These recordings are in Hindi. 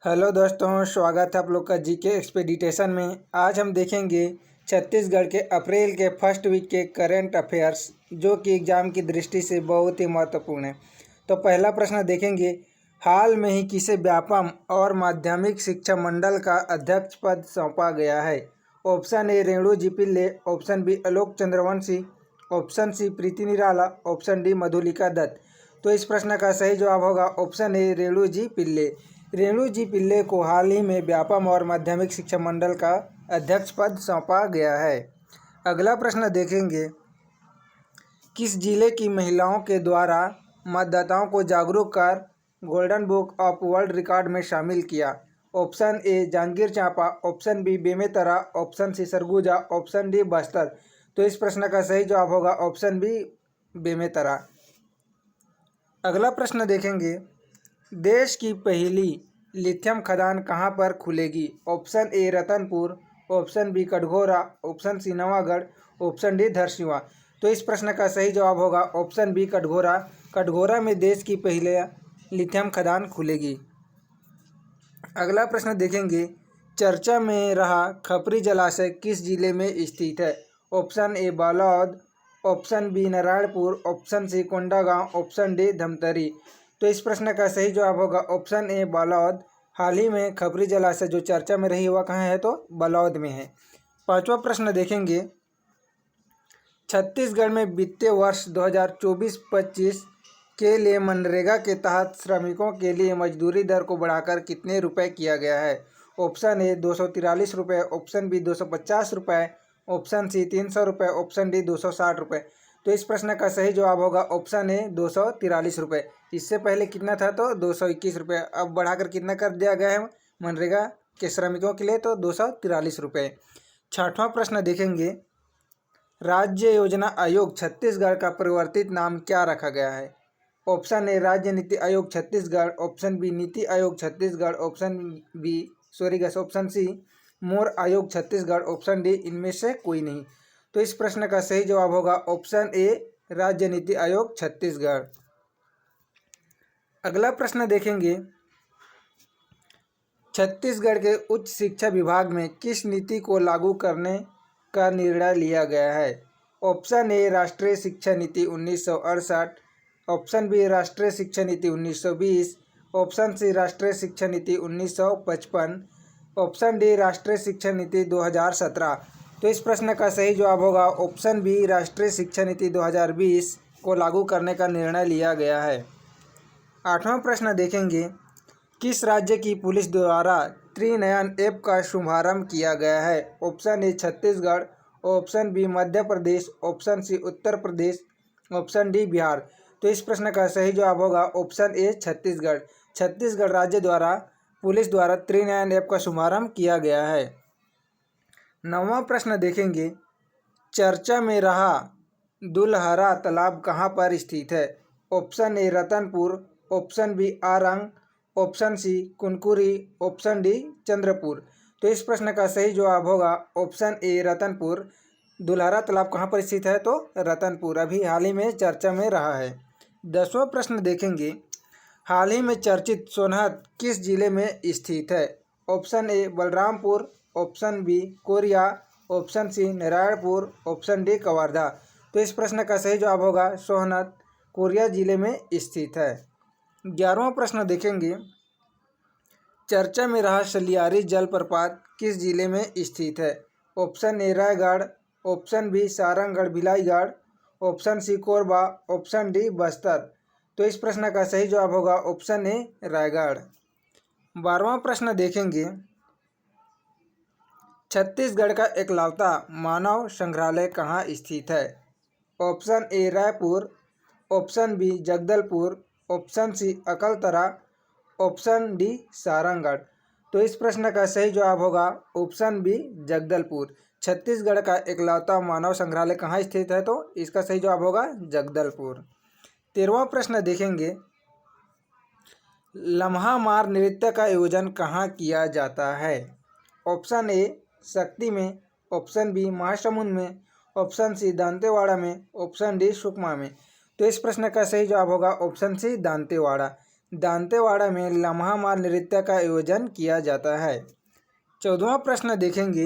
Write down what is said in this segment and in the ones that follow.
हेलो दोस्तों, स्वागत है आप लोग का जीके एक्सपेडिटेशन में। आज हम देखेंगे छत्तीसगढ़ के अप्रैल के फर्स्ट वीक के करंट अफेयर्स, जो कि एग्ज़ाम की दृष्टि से बहुत ही महत्वपूर्ण है। तो पहला प्रश्न देखेंगे, हाल में ही किसे व्यापम और माध्यमिक शिक्षा मंडल का अध्यक्ष पद सौंपा गया है? Option A Renu G Pillai, option B Alok Chandravanshi, option C Preeti Nirala, option D Madhulika Dutt. तो इस प्रश्न का सही जवाब होगा option A Renu G Pillai. Renu G Pillai को हाल ही में व्यापम और माध्यमिक शिक्षा मंडल का अध्यक्ष पद सौंपा गया है। अगला प्रश्न देखेंगे, किस जिले की महिलाओं के द्वारा मतदाताओं को जागरूक कर golden book of world record में शामिल किया? Option A Janjgir Champa, option B Bemetara, option C Surguja, option D Bastar. तो इस प्रश्न का सही जवाब होगा ऑप्शन बी बेमेतरा। अगला प्रश्न देखेंगे, देश की पहली लिथियम खदान कहाँ पर खुलेगी? Option A Ratanpur, option B Katghora, option C Nawagarh, option D Dharsiwa. तो इस प्रश्न का सही जवाब होगा ऑप्शन बी कटघोरा। कटघोरा में देश की पहले लिथियम खदान खुलेगी। अगला प्रश्न देखेंगे, चर्चा में रहा खपरी जलाशय किस जिले में स्थित है? Option A Balod, option B Narayanpur, option C Kondagaon, option D Dhamtari. तो इस प्रश्न का सही जवाब होगा ऑप्शन ए बालोद। हाल ही में खपरी जलाशय जो चर्चा में रही हुआ कहाँ है? तो बालोद में है। पांचवा प्रश्न देखेंगे, छत्तीसगढ़ में वित्तीय वर्ष 2024-25 के लिए मनरेगा के तहत श्रमिकों के लिए मजदूरी दर को बढ़ाकर कितने रुपए किया गया है? ऑप्शन ए 243 रुपये, ऑप्शन बी 250 रुपये, ऑप्शन सी 300 रुपये, ऑप्शन डी 260 रुपये। तो इस प्रश्न का सही जवाब होगा ऑप्शन ए 243 रुपये। इससे पहले कितना था? तो 221 रुपये। अब बढ़ाकर कितना कर दिया गया है मनरेगा के श्रमिकों के लिए? तो 243 रुपये। छठवां प्रश्न देखेंगे, राज्य योजना आयोग छत्तीसगढ़ का परिवर्तित नाम क्या रखा गया है? ऑप्शन ए राज्य NITI Aayog Chhattisgarh, option B NITI Aayog Chhattisgarh, option C मोर आयोग छत्तीसगढ़, ऑप्शन डी इनमें से कोई नहीं। तो इस प्रश्न का सही जवाब होगा ऑप्शन ए राज्य नीति आयोग छत्तीसगढ़। अगला प्रश्न देखेंगे, छत्तीसगढ़ के उच्च शिक्षा विभाग में किस नीति को लागू करने का निर्णय लिया गया है? ऑप्शन ए राष्ट्रीय शिक्षा नीति 1968, ऑप्शन बी राष्ट्रीय शिक्षा नीति 1920, ऑप्शन सी राष्ट्रीय शिक्षा नीति 1955, ऑप्शन डी राष्ट्रीय शिक्षा नीति 2017। तो इस प्रश्न का सही जवाब होगा ऑप्शन बी राष्ट्रीय शिक्षा नीति 2020 को लागू करने का निर्णय लिया गया है। आठवां प्रश्न देखेंगे, किस राज्य की पुलिस द्वारा त्रिनयन ऐप का शुभारंभ किया गया है? Option A Chhattisgarh, option B Madhya Pradesh, option C Uttar Pradesh, option D Bihar. तो इस प्रश्न का सही जवाब होगा ऑप्शन ए छत्तीसगढ़। छत्तीसगढ़ राज्य द्वारा पुलिस द्वारा त्रिनयन ऐप का शुभारंभ किया गया है। नौवां प्रश्न देखेंगे, चर्चा में रहा दुलहरा तालाब कहाँ पर स्थित है? Option A Ratanpur, option B Arang, option C Kunkuri, option D Chandrapur. तो इस प्रश्न का सही जवाब होगा ऑप्शन ए रतनपुर। दुलहरा तालाब कहाँ पर स्थित है? तो रतनपुर, अभी हाल ही में चर्चा में रहा है। 10वां प्रश्न देखेंगे, हाल ही में चर्चित सोनहत किस जिले में स्थित है? Option A Balrampur, option B Koriya, option C Narayanpur, option D Kawardha. तो इस प्रश्न का सही जवाब होगा सोनहत कोरिया जिले में स्थित है। 11वां प्रश्न देखेंगे, चर्चा में रहा शलियारी जलप्रपात किस जिले में स्थित है? Option A Raigarh, option B Sarangarh Bhilaigarh, option C Korba, option D Bastar. तो इस प्रश्न का सही जवाब होगा ऑप्शन ए रायगढ़। 12वां प्रश्न देखेंगे, छत्तीसगढ़ का एकलौता मानव संग्रहालय कहाँ स्थित है? Option A Raipur, option B Jagdalpur, option C Akaltara, option D Sarangarh. तो इस प्रश्न का सही जवाब होगा ऑप्शन बी जगदलपुर। छत्तीसगढ़ का एकलौता मानव संग्रहालय कहाँ स्थित है? तो इसका सही जवाब होगा जगदलपुर। 13वां प्रश्न देखेंगे, लम्हा मार नृत्य का आयोजन कहाँ किया जाता है? ऑप्शन ए शक्ति में, ऑप्शन बी महासमुंद में, ऑप्शन सी दांतेवाड़ा में, ऑप्शन डी सुकमा में। तो इस प्रश्न का सही जवाब होगा ऑप्शन सी दांतेवाड़ा। दांतेवाड़ा में लम्हा नृत्य का आयोजन किया जाता है। 14वां प्रश्न देखेंगे,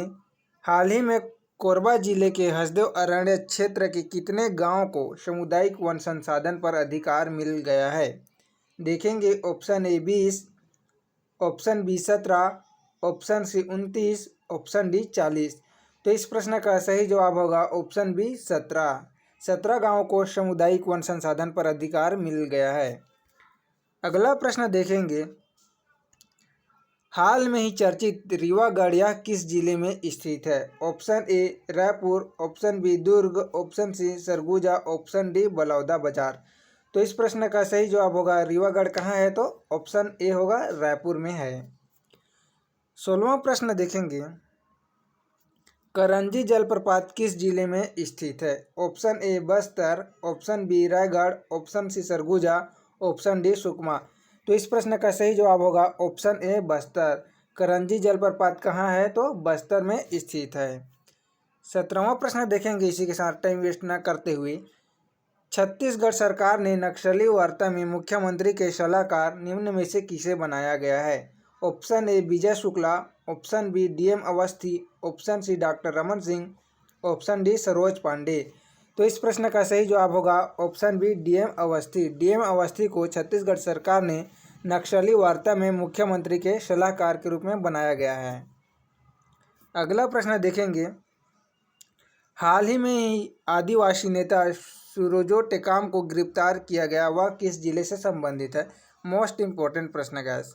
हाल ही में कोरबा जिले के हसदेव अरण्य क्षेत्र के कितने गांव को सामुदायिक वन संसाधन पर अधिकार मिल गया है? देखेंगे option A 20, option B 17, option C 29, option D 40। तो इस प्रश्न का सही जवाब होगा ऑप्शन बी 17। 17 गाँव को सामुदायिक वन संसाधन पर अधिकार मिल गया है। अगला प्रश्न देखेंगे, हाल में ही चर्चित रीवा गढ़िया किस जिले में स्थित है? Option A Raipur, option B Durg, option C Surguja, option D Baloda Bazar. तो इस प्रश्न का सही जवाब होगा रीवागढ़ कहाँ है? तो ऑप्शन ए होगा रायपुर में है। 16वां प्रश्न देखेंगे, करंजी जलप्रपात किस जिले में स्थित है? Option A Bastar, option B Raigarh, option C Surguja, option D Sukma. तो इस प्रश्न का सही जवाब होगा ऑप्शन ए बस्तर। करंजी जलप्रपात कहाँ है? तो बस्तर में स्थित है। 17वां प्रश्न देखेंगे, इसी के साथ टाइम वेस्ट न करते हुए, छत्तीसगढ़ सरकार ने नक्सली वार्ता में मुख्यमंत्री के सलाहकार निम्न में से किसे बनाया गया है? Option A Vijay Shukla, option B DM Awasthi, option C doctor Raman Singh, option D Saroj Pandey. तो इस प्रश्न का सही जवाब होगा option B DM Awasthi. DM Awasthi को छत्तीसगढ़ सरकार ने नक्सली वार्ता में मुख्यमंत्री के सलाहकार के रूप में बनाया गया है। अगला प्रश्न देखेंगे, हाल ही में ही आदिवासी नेता सूरजो टेकाम को गिरफ्तार किया गया, वह किस जिले से संबंधित है? मोस्ट इम्पोर्टेंट प्रश्न गैस।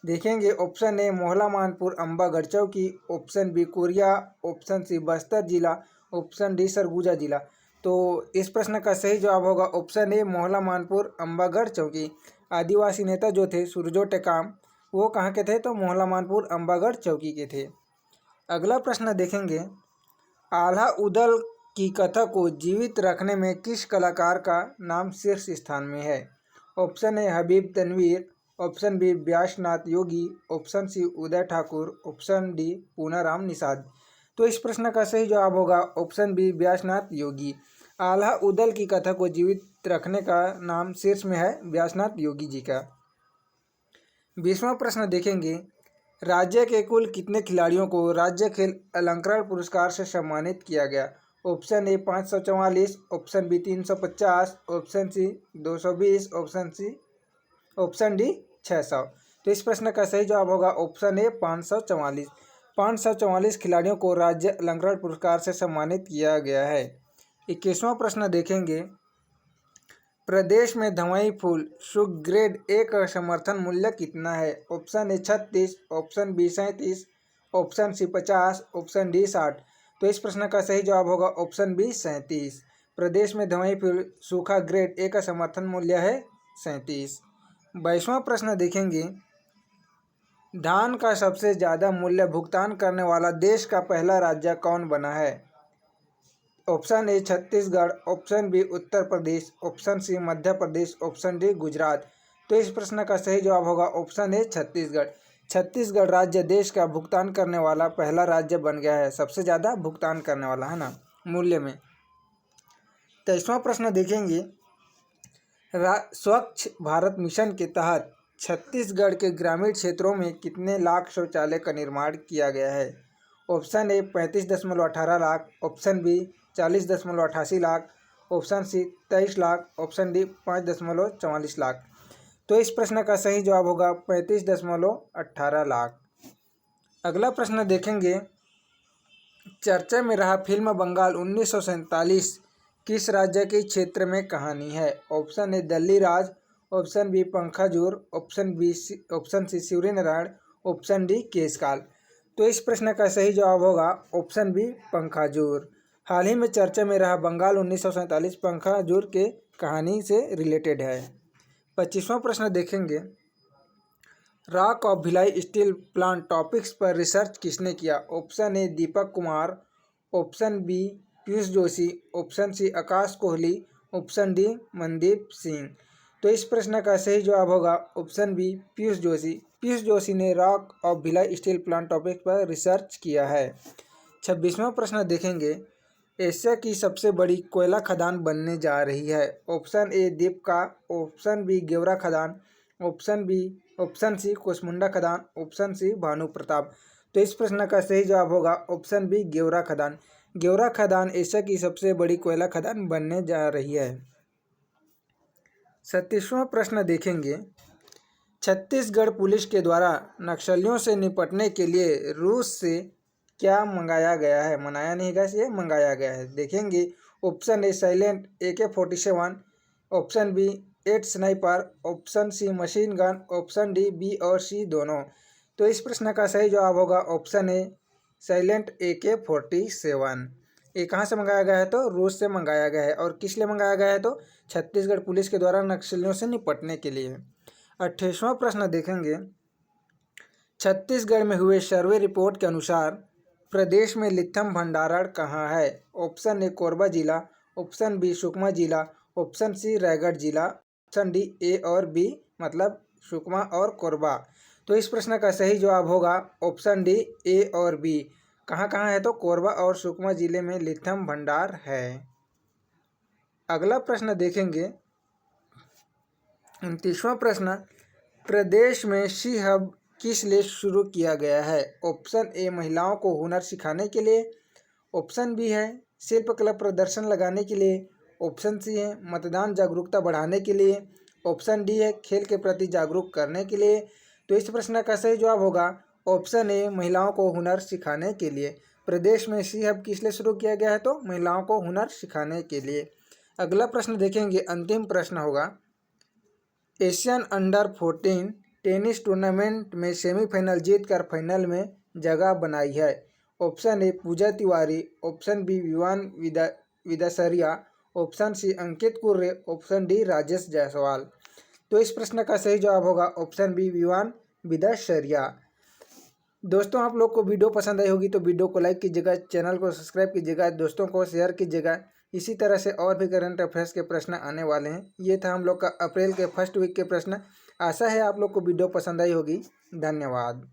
देखेंगे option A Mohla Manpur Ambagarh Chowki, option B Koriya, option C Bastar जिला, ऑप्शन डी सरगुजा जिला। तो इस प्रश्न का सही जवाब होगा ऑप्शन ए मोहला मानपुर अम्बागढ़ चौकी। आदिवासी नेता जो थे सूरजो टेकाम, वो कहाँ के थे? तो मोहला मानपुर अम्बागढ़ चौकी के थे। अगला प्रश्न देखेंगे, आल्हा उदल की कथा को जीवित रखने में किस कलाकार का नाम शीर्ष स्थान में है? Option A Habib Tanvir, option B Vyasnath Yogi, option C Uday Thakur, option D Punaram Nishad. तो इस प्रश्न का सही जवाब होगा ऑप्शन बी व्यासनाथ योगी। आल्हा उदल की कथा को जीवित रखने का नाम शीर्ष में है व्यासनाथ योगी जी का। 20वां प्रश्न देखेंगे, राज्य के कुल कितने खिलाड़ियों को राज्य खेल अलंकरण पुरस्कार से सम्मानित किया गया? Option A 544, option B 350, option C 220, option D 600। तो इस प्रश्न का सही जवाब होगा ऑप्शन ए 544। 544 खिलाड़ियों को राज्य अलंकरण पुरस्कार से सम्मानित किया गया है। 21वां प्रश्न देखेंगे, प्रदेश में धवई फूल शुगर ग्रेड ए का समर्थन मूल्य कितना है? Option A 36, option B 37, option C 50, option D 60। तो इस प्रश्न का सही जवाब होगा ऑप्शन बी 37। प्रदेश में धवई फूल सूखा ग्रेड ए का समर्थन मूल्य है 37। 22वां प्रश्न देखेंगे, धान का सबसे ज़्यादा मूल्य भुगतान करने वाला देश का पहला राज्य कौन बना है? Option A Chhattisgarh, option B Uttar Pradesh, option C Madhya Pradesh, option D Gujarat. तो इस प्रश्न का सही जवाब होगा ऑप्शन ए छत्तीसगढ़। छत्तीसगढ़ राज्य देश का भुगतान करने वाला पहला राज्य बन गया है, सबसे ज़्यादा भुगतान करने वाला है ना मूल्य में। 23वां प्रश्न देखेंगे, स्वच्छ भारत मिशन के तहत छत्तीसगढ़ के ग्रामीण क्षेत्रों में कितने लाख शौचालय का निर्माण किया गया है? Option A 35.18 lakh, option B 40.88 lakh, option C 23 lakh, option D 5.44 lakh. तो इस प्रश्न का सही जवाब होगा 35.18 लाख। अगला प्रश्न देखेंगे, चर्चा में रहा फिल्म बंगाल 1947 किस राज्य के क्षेत्र में कहानी है? Option A Dilli Raj, option B Pankhajur, option C Shivri Narayan, option D Keshkal. तो इस प्रश्न का सही जवाब होगा ऑप्शन बी पंखाजूर। हाल ही में चर्चा में रहा बंगाल 1947 पंखाजूर के कहानी से रिलेटेड है। 25वां प्रश्न देखेंगे, rock of Bhilai steel plant topics पर रिसर्च किसने किया? Option A Deepak Kumar, option B Piyush Joshi, option C Akash Kohli, option D Mandeep Singh. तो इस प्रश्न का सही जवाब होगा ऑप्शन बी पीयूष जोशी। पीयूष जोशी ने rock of Bhilai steel plant topic पर रिसर्च किया है। 26वां प्रश्न देखेंगे, एशिया की सबसे बड़ी कोयला खदान बनने जा रही है। Option A Dipka, option B Gevra खदान, option B, option C Kusmunda खदान, ऑप्शन सी भानु प्रताप। तो इस प्रश्न का सही जवाब होगा ऑप्शन बी गेवरा खदान। गेवरा खदान एशिया की सबसे बड़ी कोयला खदान बनने जा रही है। 37वां प्रश्न देखेंगे, छत्तीसगढ़ पुलिस के द्वारा नक्सलियों से निपटने के लिए रूस से क्या मंगाया गया है? मनाया नहीं गया, ये मंगाया गया है। देखेंगे, option A silent AK-47, option B 8 sniper, option C machine gun, option D B और सी दोनों। तो इस प्रश्न का सही जवाब होगा ऑप्शन ए साइलेंट AK-47। ये कहाँ से मंगाया गया है? तो रूस से मंगाया गया है। और किस लिए मंगाया गया है? तो छत्तीसगढ़ पुलिस के द्वारा नक्सलियों से निपटने के लिए। 28वां प्रश्न देखेंगे, छत्तीसगढ़ में हुए सर्वे रिपोर्ट के अनुसार प्रदेश में लिथियम भंडारण कहाँ है? ऑप्शन ए कोरबा जिला, ऑप्शन बी सुकमा जिला, ऑप्शन सी रायगढ़ जिला, ऑप्शन डी ए और बी मतलब सुकमा और कोरबा। तो इस प्रश्न का सही जवाब होगा ऑप्शन डी ए और बी। कहाँ कहाँ है? तो कोरबा और सुकमा जिले में लिथियम भंडार है। अगला प्रश्न देखेंगे, 29वां प्रश्न, प्रदेश में सी हब किस लिए शुरू किया गया है? ऑप्शन ए महिलाओं को हुनर सिखाने के लिए, ऑप्शन बी है शिल्पकला प्रदर्शन लगाने के लिए, ऑप्शन सी है मतदान जागरूकता बढ़ाने के लिए, ऑप्शन डी है खेल के प्रति जागरूक करने के लिए। तो इस प्रश्न का सही जवाब होगा ऑप्शन ए महिलाओं को हुनर सिखाने के लिए। प्रदेश में सी हब किस लिए शुरू किया गया है? तो महिलाओं को हुनर सिखाने के लिए। अगला प्रश्न देखेंगे, अंतिम प्रश्न होगा, एशियन अंडर 14 टेनिस टूर्नामेंट में सेमीफाइनल जीतकर फाइनल में जगह बनाई है। Option A Pooja Tiwari, option B Vivaan Vidasaria, option C Ankit Kurre, option D Rajesh Jaiswal. तो इस प्रश्न का सही जवाब होगा ऑप्शन बी विवान विदासरिया। दोस्तों, आप लोग को वीडियो पसंद आई होगी तो वीडियो को लाइक कीजिएगा, चैनल को सब्सक्राइब कीजिएगा, दोस्तों को शेयर कीजिएगा। इसी तरह से और भी करंट अफेयर्स के प्रश्न आने वाले हैं। ये था हम लोग का अप्रैल के फर्स्ट वीक के प्रश्न। आशा है आप लोग को वीडियो पसंद आई होगी। धन्यवाद।